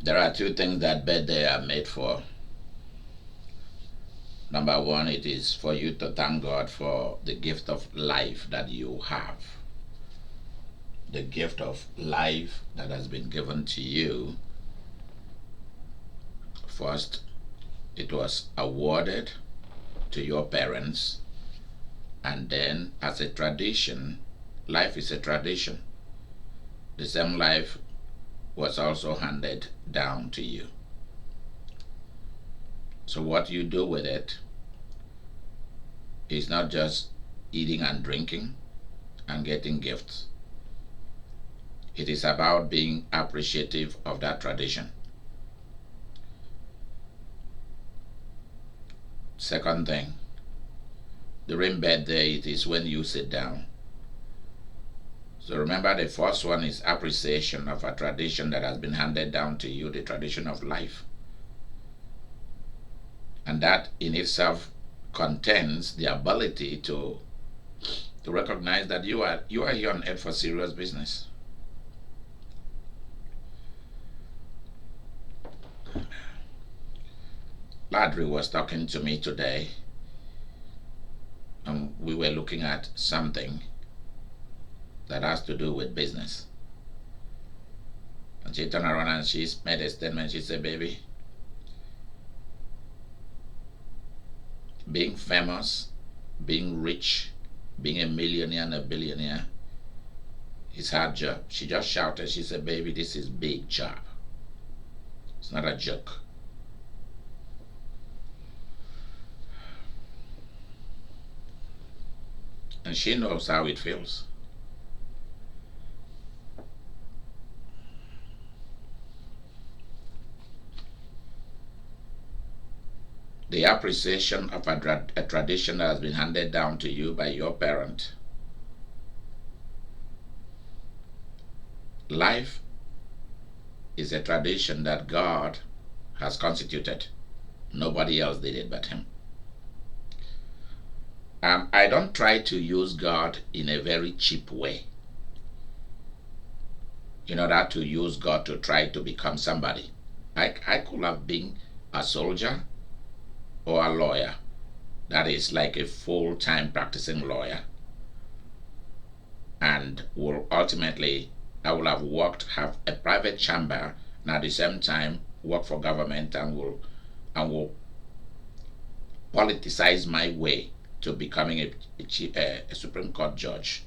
There are two things that birthday are made for. Number one, it is for you to thank God for the gift of life that you have. The gift of life that has been given to you. First, it was awarded to your parents, and then as a tradition, life is a tradition. The same life was also handed down to you. So what you do with it is not just eating and drinking and getting gifts. It is about being appreciative of that tradition. Second thing, during birthday, it is when you sit down. So remember, the first one is appreciation of a tradition that has been handed down to you, the tradition of life. And that in itself contains the ability to recognize that you are here on earth for serious business. Ladri was talking to me today, and we were looking at something that has to do with business. And she turned around and she made a statement. She said, baby, being famous, being rich, being a millionaire and a billionaire is hard job. She just shouted. She said, baby, this is big job. It's not a joke. And she knows how it feels. The appreciation of a tradition that has been handed down to you by your parent. Life is a tradition that God has constituted. Nobody else did it but Him. I don't try to use God in a very cheap way. In order to use God to try to become somebody. I could have been a soldier or a lawyer. That is like a full-time practicing lawyer. And will ultimately, I will have have a private chamber, and at the same time work for government, and will politicize my way to becoming a Supreme Court judge.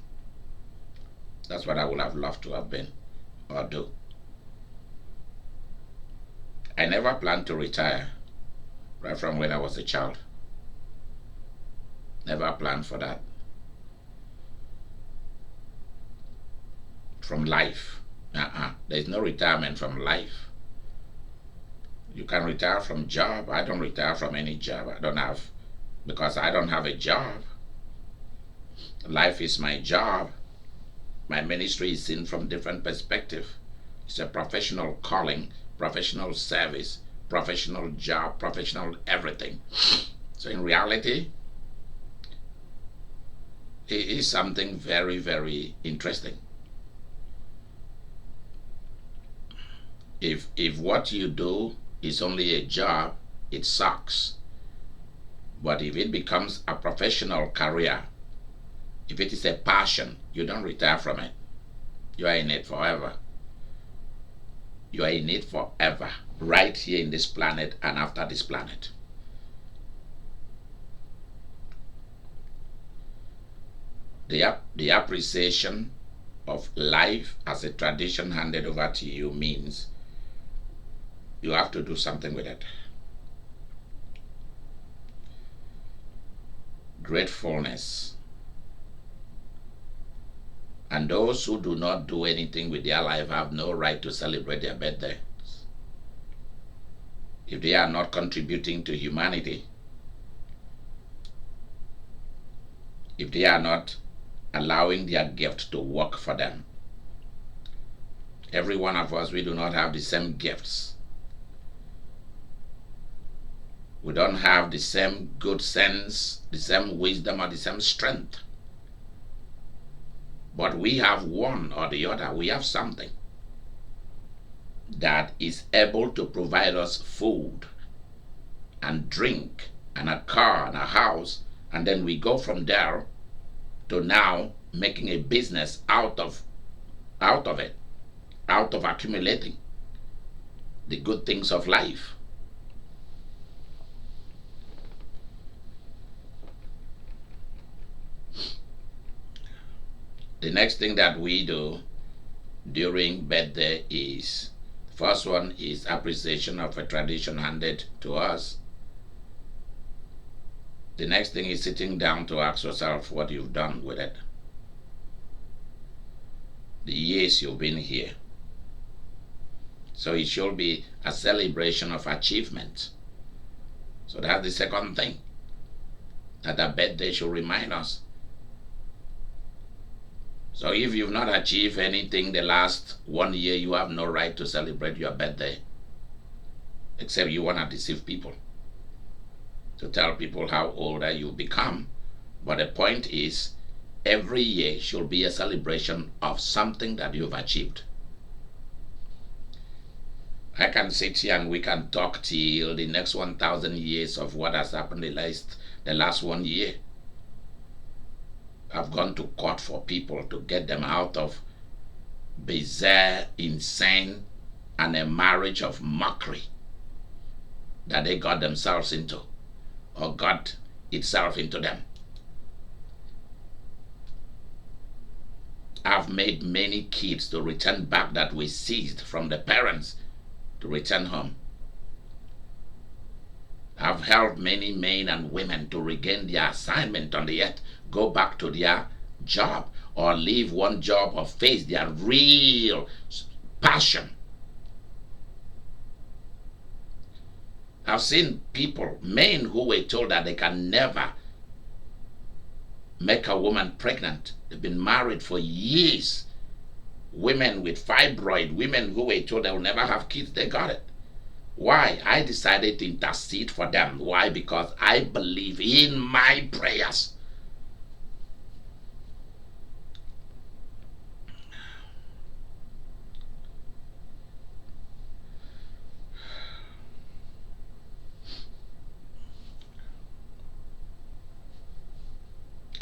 That's what I would have loved to have been or do. I never planned to retire right from when I was a child. Never planned for that. From life. There's no retirement from life. You can retire from job. I don't retire from any job. Because I don't have a job. Life is my job. My ministry is seen from different perspective. It's a professional calling, professional service, professional job, professional everything. So in reality, it is something very, very interesting. If what you do is only a job, it sucks. But if it becomes a professional career, if it is a passion, you don't retire from it. You are in it forever. You are in it forever, right here in this planet and after this planet. The appreciation of life as a tradition handed over to you means you have to do something with it. Gratefulness. And those who do not do anything with their life have no right to celebrate their birthday. If they are not contributing to humanity, if they are not allowing their gift to work for them. Every one of us, we do not have the same gifts. We don't have the same good sense, the same wisdom, or the same strength. But we have one or the other. We have something. that is able to provide us food and drink and a car and a house, and then we go from there to now making a business out of it, out of accumulating the good things of life. The next thing that we do during birthday is, first one is appreciation of a tradition handed to us. The next thing is sitting down to ask yourself what you've done with it, the years you've been here. So it should be a celebration of achievement. So that's the second thing that a birthday should remind us. So if you've not achieved anything the last 1 year, you have no right to celebrate your birthday, except you want to deceive people, to tell people how older you become. But the point is, every year should be a celebration of something that you've achieved. I can sit here and we can talk till the next 1,000 years of what has happened the last 1 year. I've gone to court for people to get them out of bizarre, insane, and a marriage of mockery that they got themselves into, or got itself into them. I've made many kids to return back that we seized from the parents to return home. I've helped many men and women to regain their assignment on the earth, go back to their job, or leave one job or face their real passion. I've seen people, men who were told that they can never make a woman pregnant. They've been married for years. Women with fibroid, women who were told they will never have kids, they got it. Why? I decided to intercede for them. Why? Because I believe in my prayers.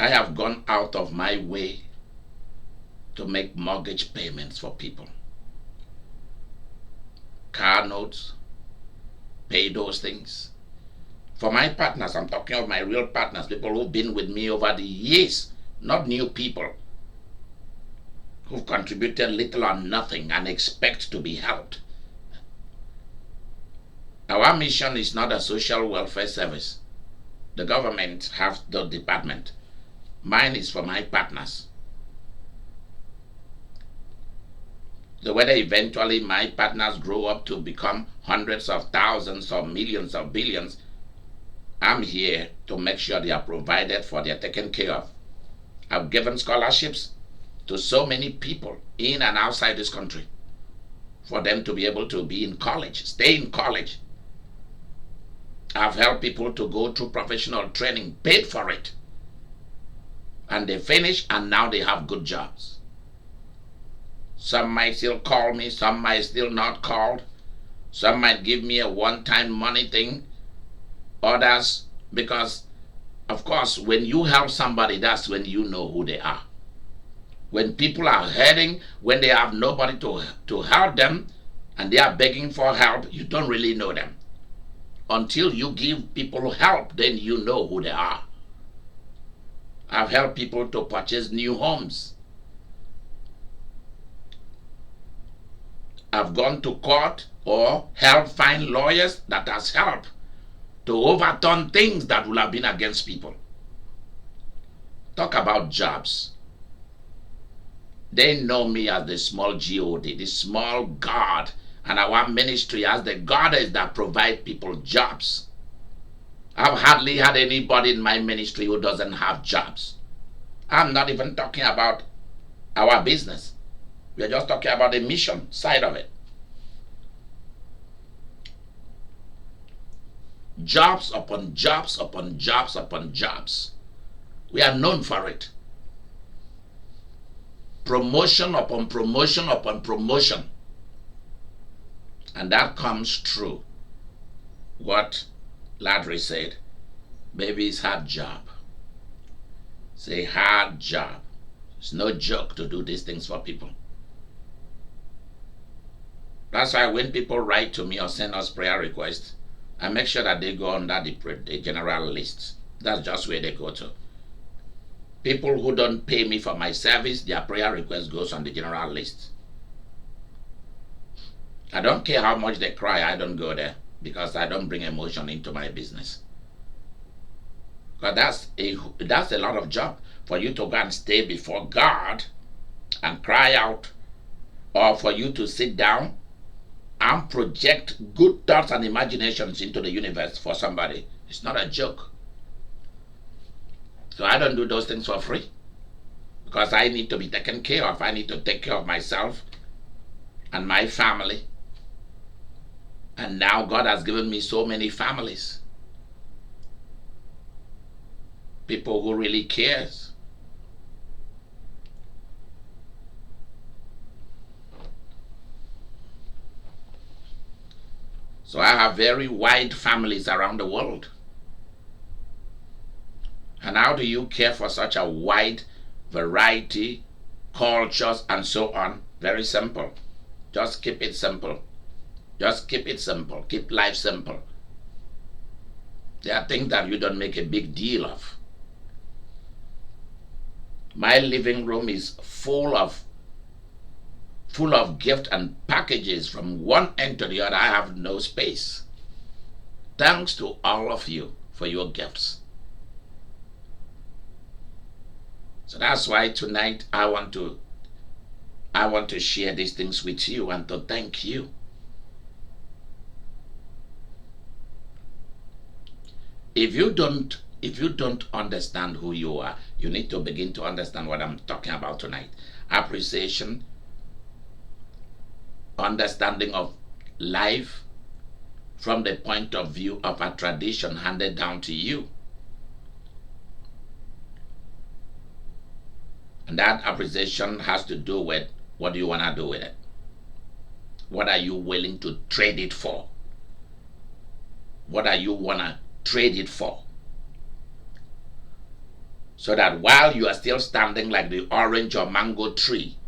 I have gone out of my way to make mortgage payments for people. Car notes, pay those things. For my partners, I'm talking of my real partners, people who've been with me over the years, not new people who've contributed little or nothing and expect to be helped. Our mission is not a social welfare service. The government has the department. Mine is for my partners. So whether eventually my partners grow up to become hundreds of thousands or millions or billions, I'm here to make sure they are provided for, they are taken care of. I've given scholarships to so many people in and outside this country for them to be able to be in college, stay in college. I've helped people to go through professional training, paid for it. And they finish and now they have good jobs. Some might still call me, some might still not call. Some might give me a one-time money thing. Others, because of course when you help somebody, that's when you know who they are. When people are hurting, when they have nobody to help them and they are begging for help, you don't really know them. Until you give people help, then you know who they are. I've helped people to purchase new homes. I've gone to court or helped find lawyers that has helped to overturn things that would have been against people. Talk about jobs. They know me as the small God, the small God, and our ministry as the goddess that provide people jobs. I've hardly had anybody in my ministry who doesn't have jobs. I'm not even talking about our business. We're just talking about the mission side of it. Jobs upon jobs upon jobs upon jobs. We are known for it. Promotion upon promotion upon promotion. And that comes true. What Ladry said, baby, it's hard job. It's a hard job. It's no joke to do these things for people. That's why when people write to me or send us prayer requests, I make sure that they go under the general list. That's just where they go to. People who don't pay me for my service, their prayer request goes on the general list. I don't care how much they cry, I don't go there because I don't bring emotion into my business. But that's a lot of job for you to go and stay before God and cry out, or for you to sit down and project good thoughts and imaginations into the universe for somebody. It's not a joke. So I don't do those things for free because I need to be taken care of. I need to take care of myself and my family. And now God has given me so many families. People who really cares. So I have very wide families around the world. And how do you care for such a wide variety, cultures, and so on? Very simple. Just keep it simple. Just keep it simple. Keep life simple. There are things that you don't make a big deal of. My living room is full of gifts and packages from one end to the other. I have no space. Thanks to all of you for your gifts. So that's why tonight I want to share these things with you and to thank you. If you don't understand who you are, you need to begin to understand what I'm talking about tonight. Appreciation, understanding of life from the point of view of a tradition handed down to you. And that appreciation has to do with what do you want to do with it? What are you willing to trade it for? What are you want to trade it for? So that while you are still standing like the orange or mango tree,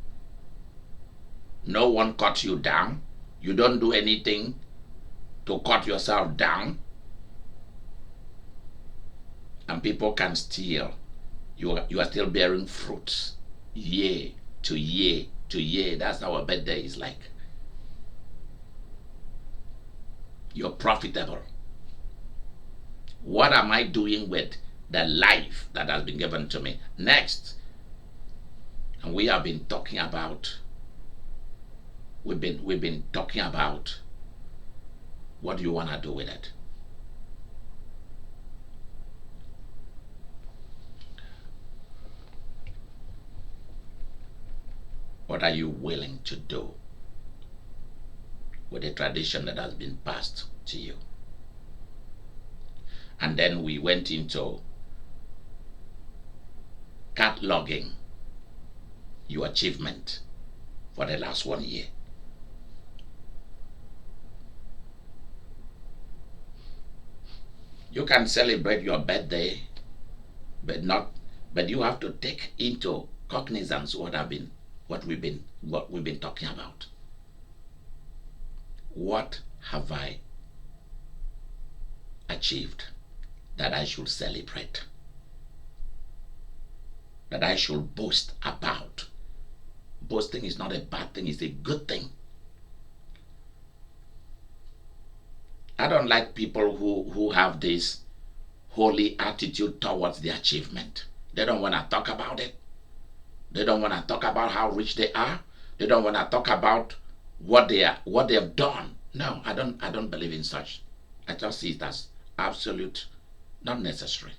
no one cuts you down. You don't do anything to cut yourself down. And people can steal. You are still bearing fruits year to year to year. That's how a birthday is like. You're profitable. What am I doing with the life that has been given to me? Next, and we have been talking about, we've been talking about what do you want to do with it? What are you willing to do with the tradition that has been passed to you? And then we went into cataloging your achievement for the last 1 year. You can celebrate your birthday, but you have to take into cognizance what we've been talking about. What have I achieved that I should celebrate? That I should boast about? Boasting is not a bad thing, it's a good thing. I don't like people who have this holy attitude towards the achievement. They don't want to talk about it. They don't want to talk about how rich they are. They don't want to talk about what they have done. No, I don't believe in such. I just see it as absolute, not necessary.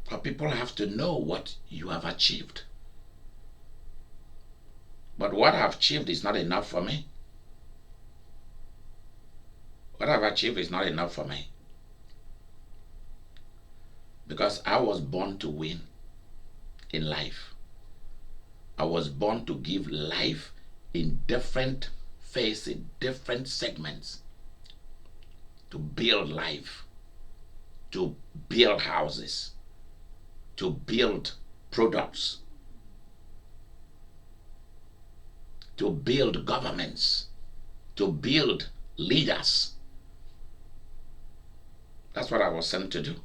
But people have to know what you have achieved. But what I've achieved is not enough for me. What I've achieved is not enough for me. Because I was born to win in life. I was born to give life in different phases, different segments, to build life, to build houses, to build products, to build governments, to build leaders. That's what I was sent to do.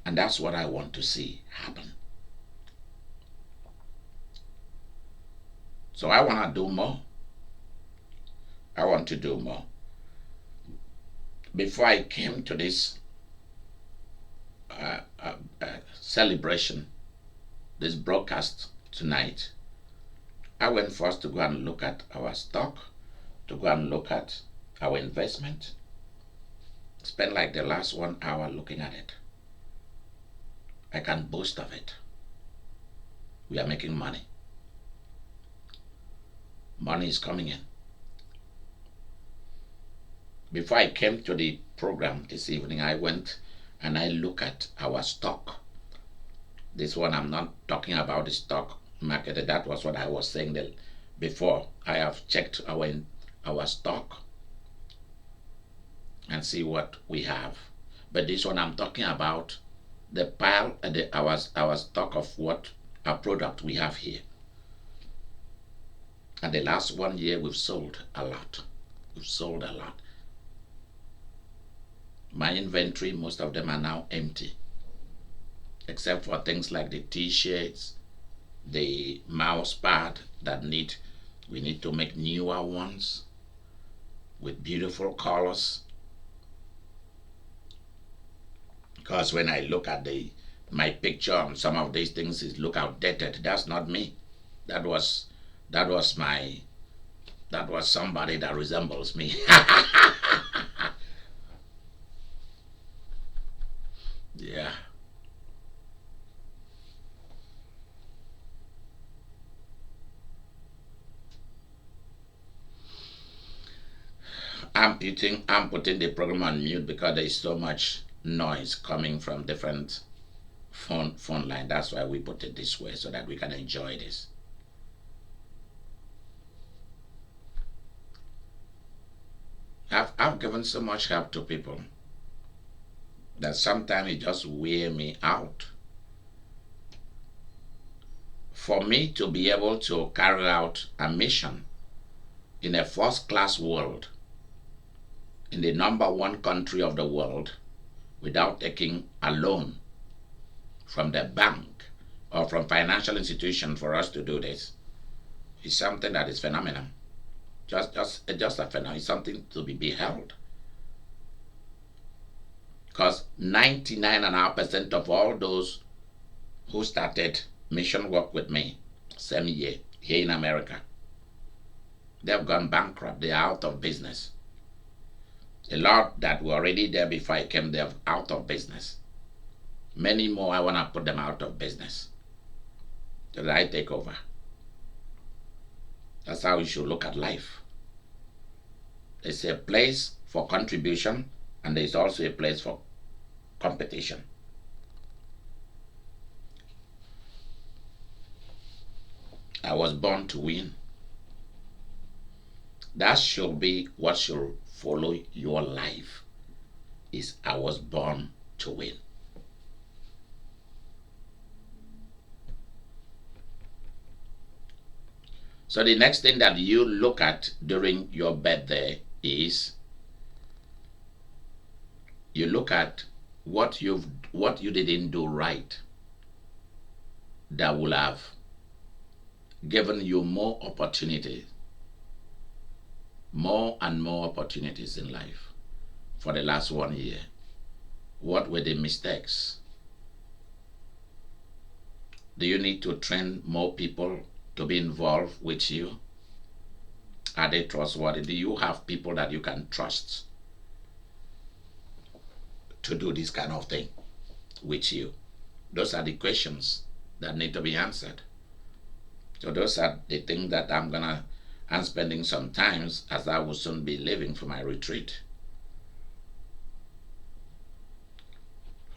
And that's what I want to see happen. So I want to do more. I want to do more. Before I came to this celebration, this broadcast tonight, I went first to go and look at our stock, to go and look at our investment. Spent like the last 1 hour looking at it. I can boast of it. We are making money. Money is coming in. Before I came to the program this evening, I went and I looked at our stock. This one, I'm not talking about the stock market. That was what I was saying before. I have checked our stock and see what we have. But this one, I'm talking about the pile, our stock of what our product we have here. And the last 1 year, we've sold a lot. We've sold a lot. My inventory, most of them are now empty, except for things like the t-shirts, the mouse pad that we need to make newer ones with beautiful colors. Because when I look at my picture on some of these things, it look outdated. That's not me. That was somebody that resembles me. Yeah. I'm putting the program on mute because there is so much noise coming from different phone line. That's why we put it this way, so that we can enjoy this. I've given so much help to people that sometimes it just wear me out. For me to be able to carry out a mission in a first-class world, in the #1 country of the world, without taking a loan from the bank or from financial institution for us to do this, is something that is phenomenal. Just a phenomenon. It's something to be beheld. Because 99.5% of all those who started mission work with me same year here in America, they've gone bankrupt. They are out of business. A lot that were already there before I came, they're out of business. Many more, I want to put them out of business so that I take over. That's how you should look at life. There's a place for contribution, and there's also a place for competition. I was born to win. That should be what should follow your life, is I was born to win. So the next thing that you look at during your birthday is you look at what you didn't do right that will have given you more opportunities, more and more opportunities in life for the last 1 year. What were the mistakes? Do you need to train more people to be involved with you? Are they trustworthy? Do you have people that you can trust to do this kind of thing with you? Those are the questions that need to be answered. So those are the things that I'm spending some time, as I will soon be leaving for my retreat.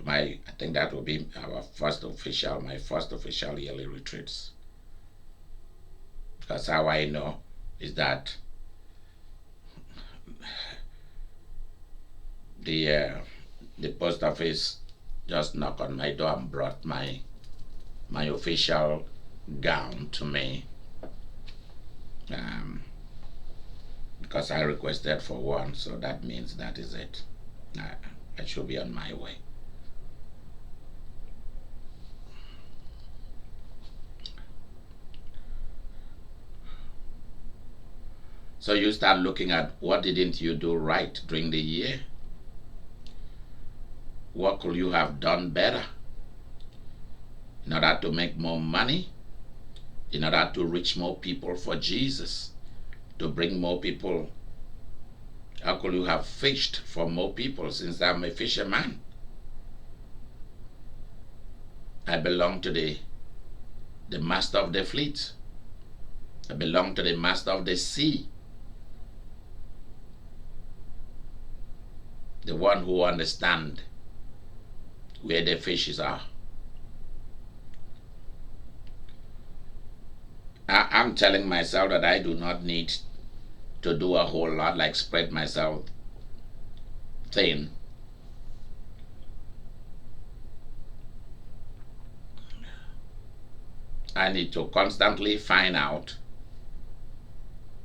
I think that will be my first official yearly retreats. Because how I know is that the uh, the post office just knocked on my door and brought my official gown to me, um, because I requested for one, so that means that is it. I should be on my way. So you start looking at what didn't you do right during the year? What could you have done better in order to make more money, in order to reach more people for Jesus, to bring more people? How could you have fished for more people since I'm a fisherman? I belong to the master of the fleet. I belong to the master of the sea, the one who understands where the fishes are. I'm telling myself that I do not need to do a whole lot, like spread myself thin. I need to constantly find out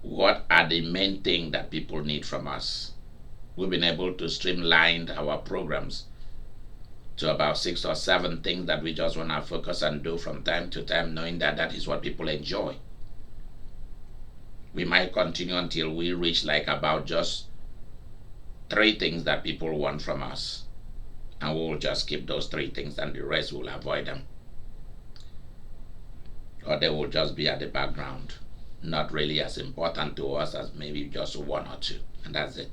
what are the main things that people need from us. We've been able to streamline our programs to about 6 or 7 things that we just want to focus and do from time to time, knowing that that is what people enjoy. We might continue until we reach like about just 3 things that people want from us, and we will just keep those 3 things and the rest will avoid them, or they will just be at the background, not really as important to us as maybe just 1 or 2, and that's it.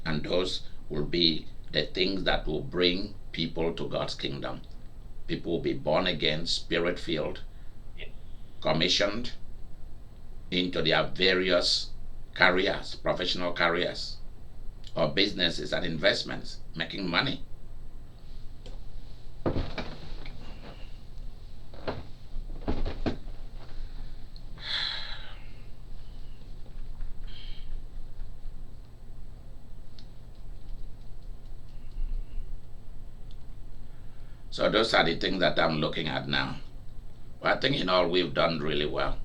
And those will be the things that will bring people to God's kingdom. People will be born again, spirit filled, commissioned into their various careers, professional careers, or businesses and investments, making money. So those are the things that I'm looking at now. But I think in all we've done really well.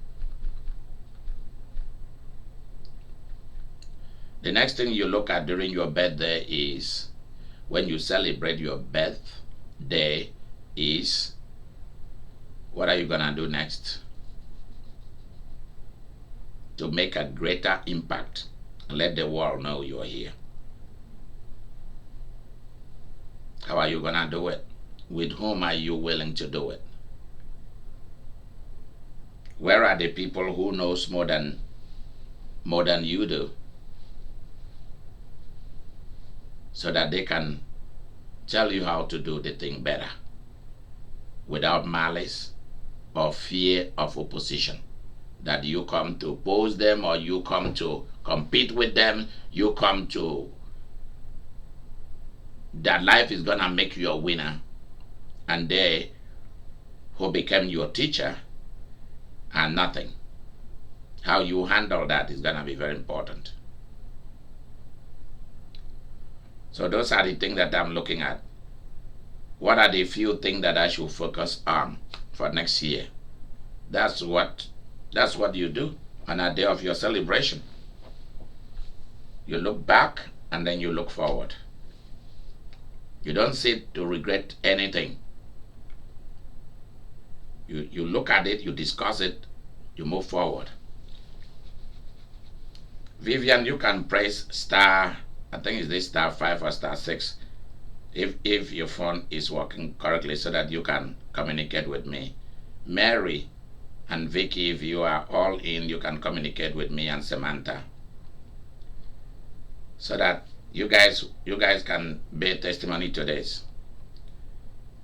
The next thing you look at during your birthday is when you celebrate your birthday is what are you gonna do next to make a greater impact and let the world know you're here. How are you gonna do it? With whom are you willing to do it? Where are the people who knows more than you do, so that they can tell you how to do the thing better without malice or fear of opposition, that you come to oppose them or you come to compete with them, you come to that life is gonna make you a winner, and they who became your teacher are nothing. How you handle that is gonna be very important. So those are the things that I'm looking at. What are the few things that I should focus on for next year? That's what you do on a day of your celebration. You look back and then you look forward. You don't sit to regret anything. You look at it, you discuss it, you move forward. Vivian, you can press star, I think it's this star 5 or star 6, if your phone is working correctly, so that you can communicate with me. Mary and Vicky, if you are all in, you can communicate with me and Samantha, so that you guys can bear testimony to this.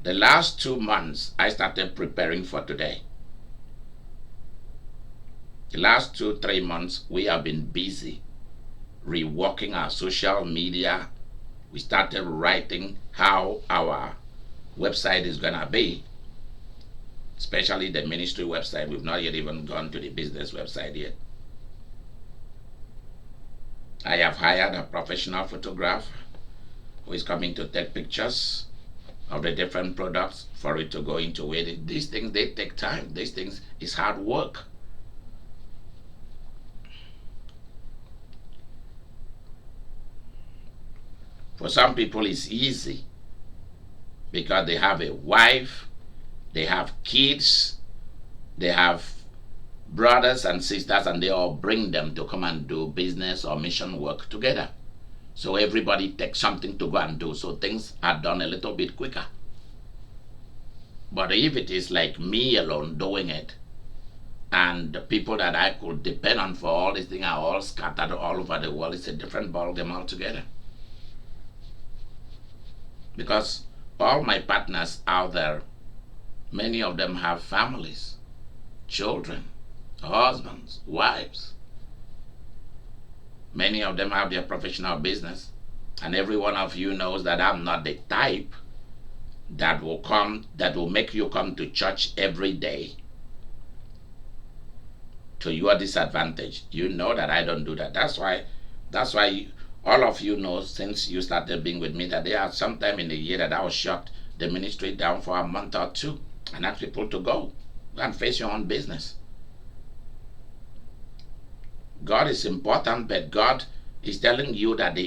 The last 2 months, I started preparing for today. The last 2-3 months, we have been busy reworking our social media. We started writing how our website is gonna be, especially the ministry website. We've not yet even gone to the business website yet. I have hired a professional photographer who is coming to take pictures of the different products for it to go into it. These things, they take time. These things is hard work. For some people, it's easy because they have a wife, they have kids, they have brothers and sisters, and they all bring them to come and do business or mission work together. So everybody takes something to go and do, so things are done a little bit quicker. But if it is like me alone doing it, and the people that I could depend on for all these things are all scattered all over the world, it's a different ballgame altogether. Because all my partners out there, many of them have families, children, husbands, wives. Many of them have their professional business. And every one of you knows that I'm not the type that will make you come to church every day to your disadvantage. You know that I don't do that. That's why all of you know, since you started being with me, that there are sometime in the year that I was shut the ministry down for a month or two and ask people to go and face your own business. God is important, but God is telling you that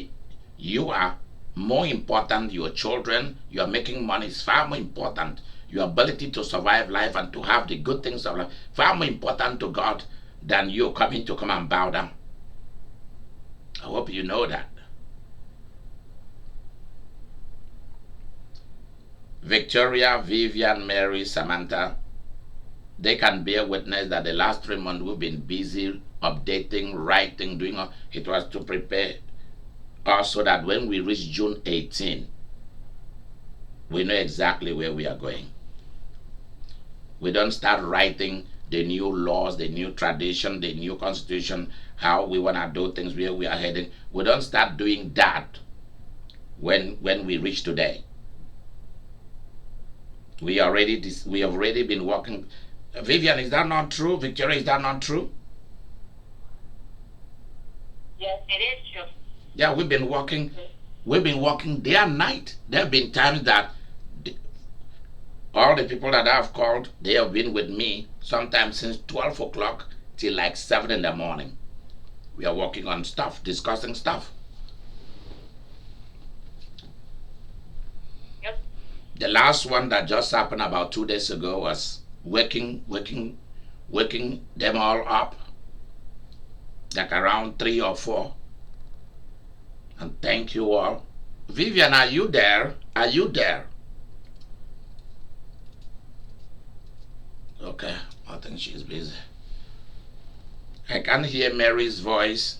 you are more important. Your children, you are making money is far more important. Your ability to survive life and to have the good things of life far more important to God than you coming to come and bow down. I hope you know that. Victoria, Vivian, Mary, Samantha, they can bear witness that the last 3 months we've been busy updating, writing, doing all. It was to prepare us so that when we reach June 18, we know exactly where we are going. We don't start writing the new laws, the new tradition, the new constitution, how we want to do things, where we are heading. We don't start doing that when we reach today. We have already been working. Vivian, is that not true? Victoria, is that not true? Yes, it is true. Yeah, we've been working day and night. There have been times that all the people that I've called, they have been with me sometimes since 12 o'clock till like 7 in the morning. We are working on stuff, discussing stuff. Yep. The last one that just happened about 2 days ago was waking them all up, like around 3 or 4. And thank you all. Vivian, are you there? Are you there? Okay, I think she's busy. I can't hear Mary's voice.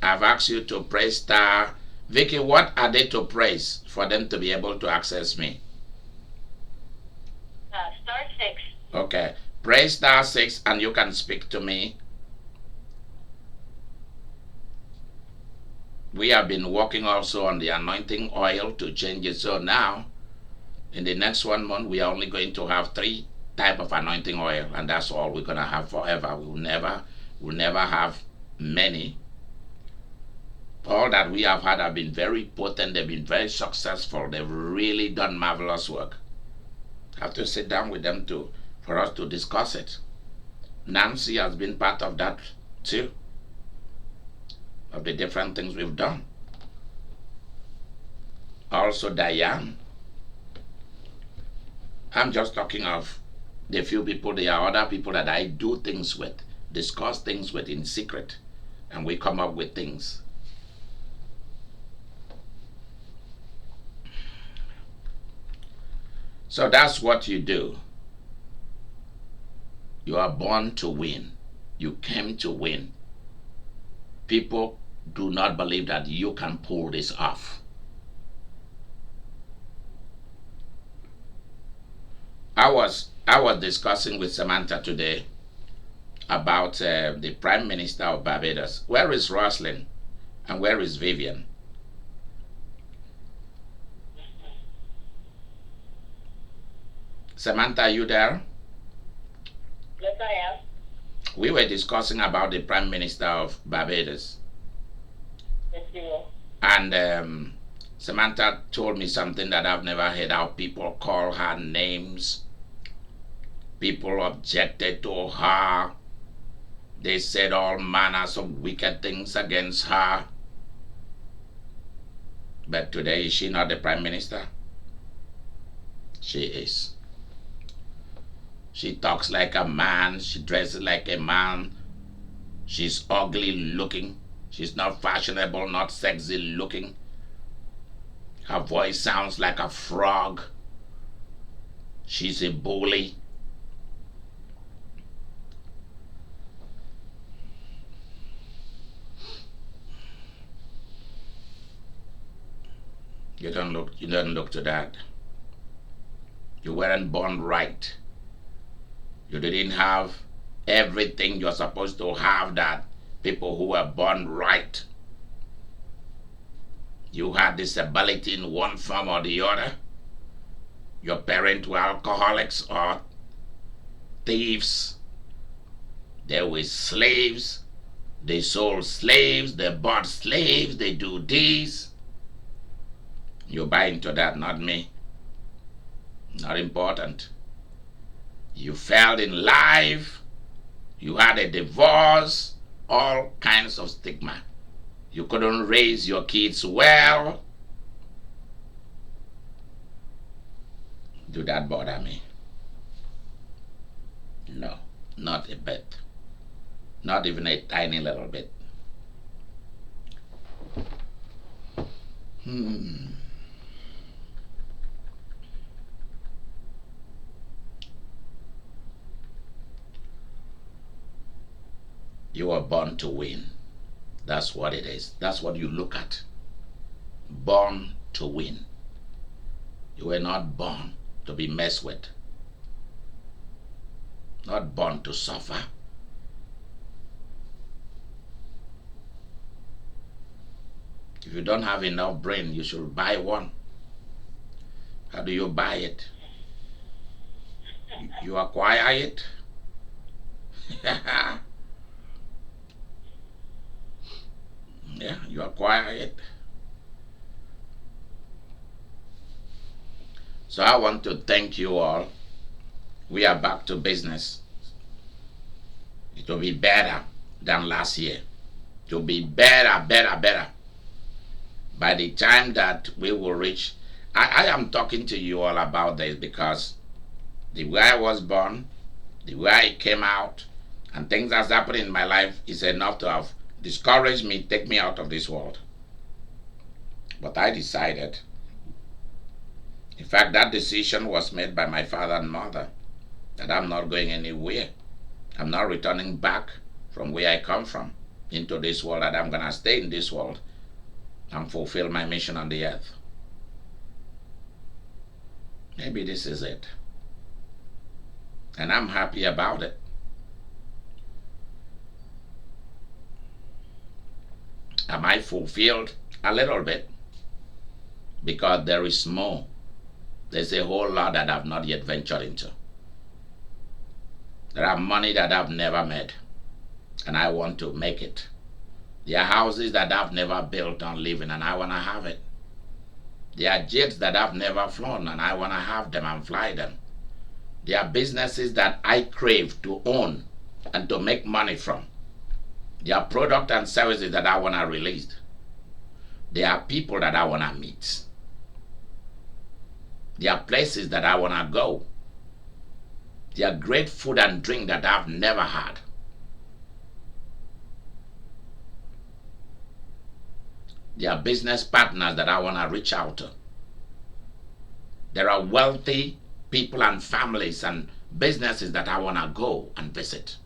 I've asked you to press star. Vicky, what are they to press for them to be able to access me? Star 6. Okay, press star 6 and you can speak to me. We have been working also on the anointing oil to change it. So now, in the next 1 month, we are only going to have 3 type of anointing oil, and that's all we're gonna have forever. We'll never have many. All that we have had have been very potent. They've been very successful. They've really done marvelous work. I have to sit down with them for us to discuss it. Nancy has been part of that too, of the different things we've done. Also Diane. I'm just talking of the few people. There are other people that I do things with, discuss things with in secret, and we come up with things. So that's what you do. You are born to win. You came to win. People do not believe that you can pull this off. I was discussing with Samantha today about the Prime Minister of Barbados. Where is Roslyn? And where is Vivian? Samantha, are you there? Yes, I am. We were discussing about the Prime Minister of Barbados, Yes, you will. and Samantha told me something that I've never heard, how people call her names. People objected to her. They said all manners of wicked things against her. But today, is she not the Prime Minister? She is. She talks like a man. She dresses like a man. She's ugly looking. She's not fashionable, not sexy looking. Her voice sounds like a frog. She's a bully. You don't look to that. You weren't born right. You didn't have everything you're supposed to have that people who were born right. You had disability in one form or the other. Your parents were alcoholics or thieves. They were slaves. They sold slaves. They bought slaves. They do this. You buy into that, not me. Not important. You failed in life. You had a divorce. All kinds of stigma. You couldn't raise your kids well. Do that bother me? No, not a bit. Not even a tiny little bit. You were born to win. That's what it is. That's what you look at. Born to win. You were not born to be messed with. Not born to suffer. If you don't have enough brain, you should buy one. How do you buy it? You acquire it. Yeah, you acquire it. So I want to thank you all. We are back to business. It will be better than last year. It will be better, better, better. By the time that we will reach, I am talking to you all about this because the way I was born, the way I came out, and things that's happened in my life is enough to have discouraged me, take me out of this world. But I decided. In fact, that decision was made by my father and mother that I'm not going anywhere. I'm not returning back from where I come from into this world, that I'm going to stay in this world and fulfill my mission on the earth. Maybe this is it. And I'm happy about it. Am I fulfilled? A little bit. Because there is more. There's a whole lot that I've not yet ventured into. There are money that I've never made, and I want to make it. There are houses that I've never built and live in, and I want to have it. There are jets that I've never flown, and I want to have them and fly them. There are businesses that I crave to own and to make money from. There are products and services that I want to release. There are people that I want to meet. There are places that I want to go. There are great food and drink that I've never had. There are business partners that I want to reach out to. There are wealthy people and families and businesses that I want to go and visit.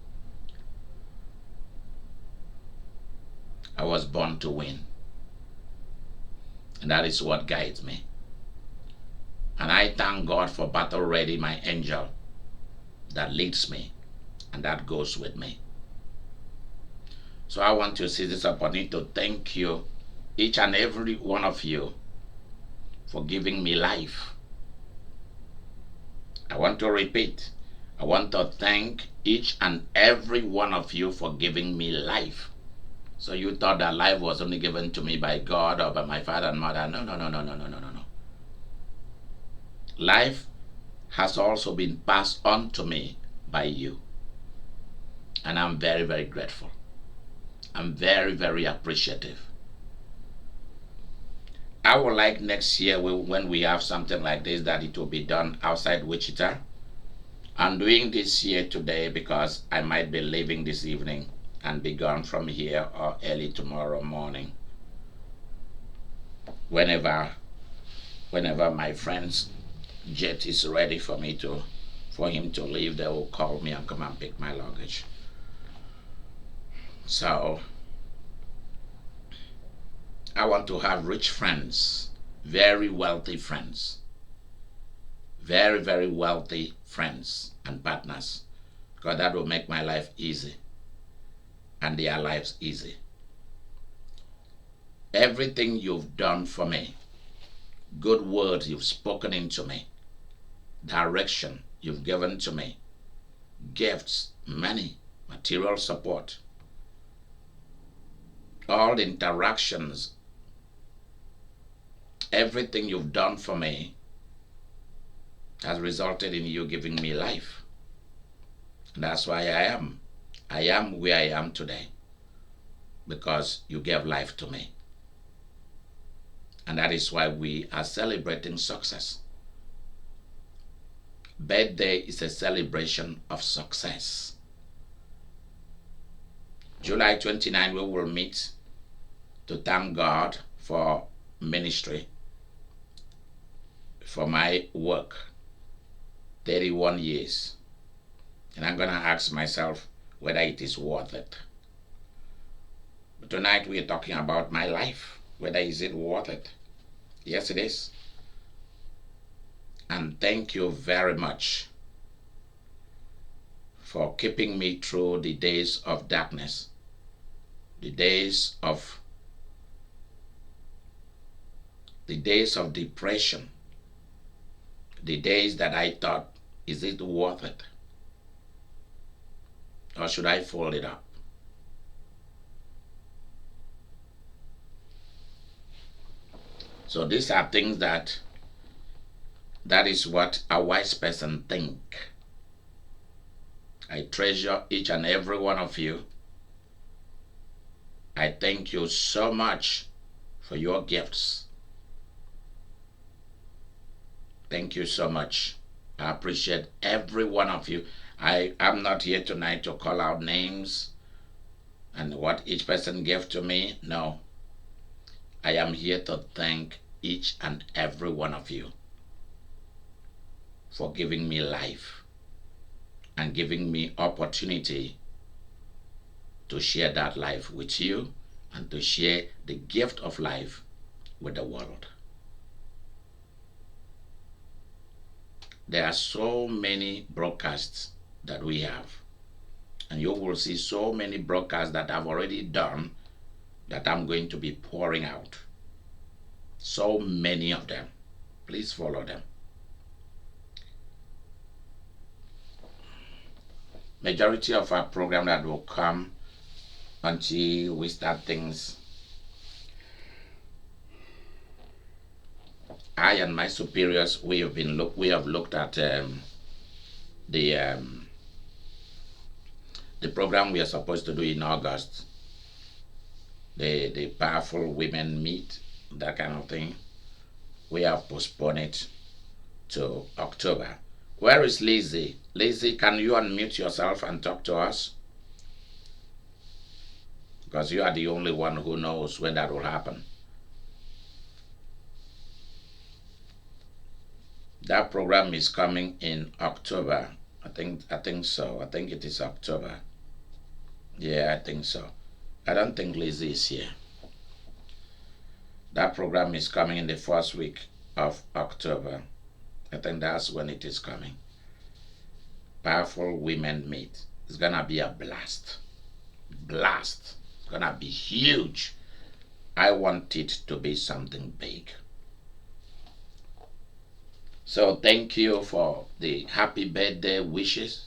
I was born to win. And that is what guides me. And I thank God for Battle Ready, my angel, that leads me and that goes with me. So I want to see this opportunity to thank you, each and every one of you, for giving me life. I want to repeat, I want to thank each and every one of you for giving me life. So you thought that life was only given to me by God or by my father and mother. No, no, no, no, no, no, no, no, no. Life has also been passed on to me by you. And I'm very, very grateful. I'm very, very appreciative. I would like next year when we have something like this that it will be done outside Wichita. I'm doing this here today because I might be leaving this evening and be gone from here or early tomorrow morning. Whenever my friend's jet is ready for him to leave, they will call me and come and pick my luggage. So I want to have rich friends, very wealthy friends, very, very wealthy friends and partners, because that will make my life easy and their lives easy. Everything you've done for me, good words you've spoken into me, direction you've given to me, gifts, money, material support, all the interactions, everything you've done for me has resulted in you giving me life. And that's why I am where I am today, because you gave life to me. And that is why we are celebrating success. Birthday is a celebration of success. July 29, we will meet to thank God for ministry, for my work, 31 years. And I'm going to ask myself whether it is worth it. But tonight we are talking about my life, whether is it worth it. Yes, it is. And thank you very much for keeping me through the days of darkness, the days of depression, the days that I thought, is it worth it? Or should I fold it up? So these are things that is what a wise person think. I treasure each and every one of you. I thank you so much for your gifts. Thank you so much. I appreciate every one of you. I am not here tonight to call out names and what each person gave to me. No. I am here to thank each and every one of you for giving me life and giving me opportunity to share that life with you and to share the gift of life with the world. There are so many broadcasts that we have, and you will see so many broadcasts that I've already done that I'm going to be pouring out. So many of them. Please follow them. Majority of our program that will come until we start things, I and my superiors, we have looked at the program we are supposed to do in August, the powerful women meet, that kind of thing. We have postponed it to October. Where is Lizzie? Lizzie, can you unmute yourself and talk to us? Because you are the only one who knows when that will happen. That program is coming in October. I think so. I think it is October. Yeah, I think so. I don't think Lizzie is here. That program is coming in the first week of October. I think that's when it is coming. Powerful Women Meet. It's gonna be a blast. Blast. It's gonna be huge. I want it to be something big. So thank you for the happy birthday wishes.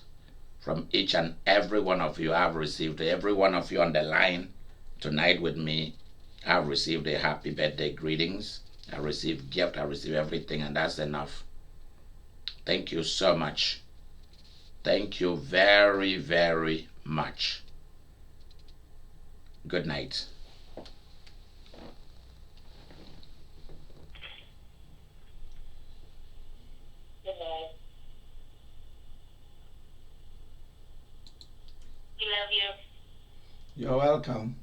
from each and every one of you. I've received every one of you on the line tonight with me. I've received a happy birthday greetings. I received gift. I received everything, and that's enough. Thank you so much. Thank you very, very much. Good night. Good night. We love you. You're welcome.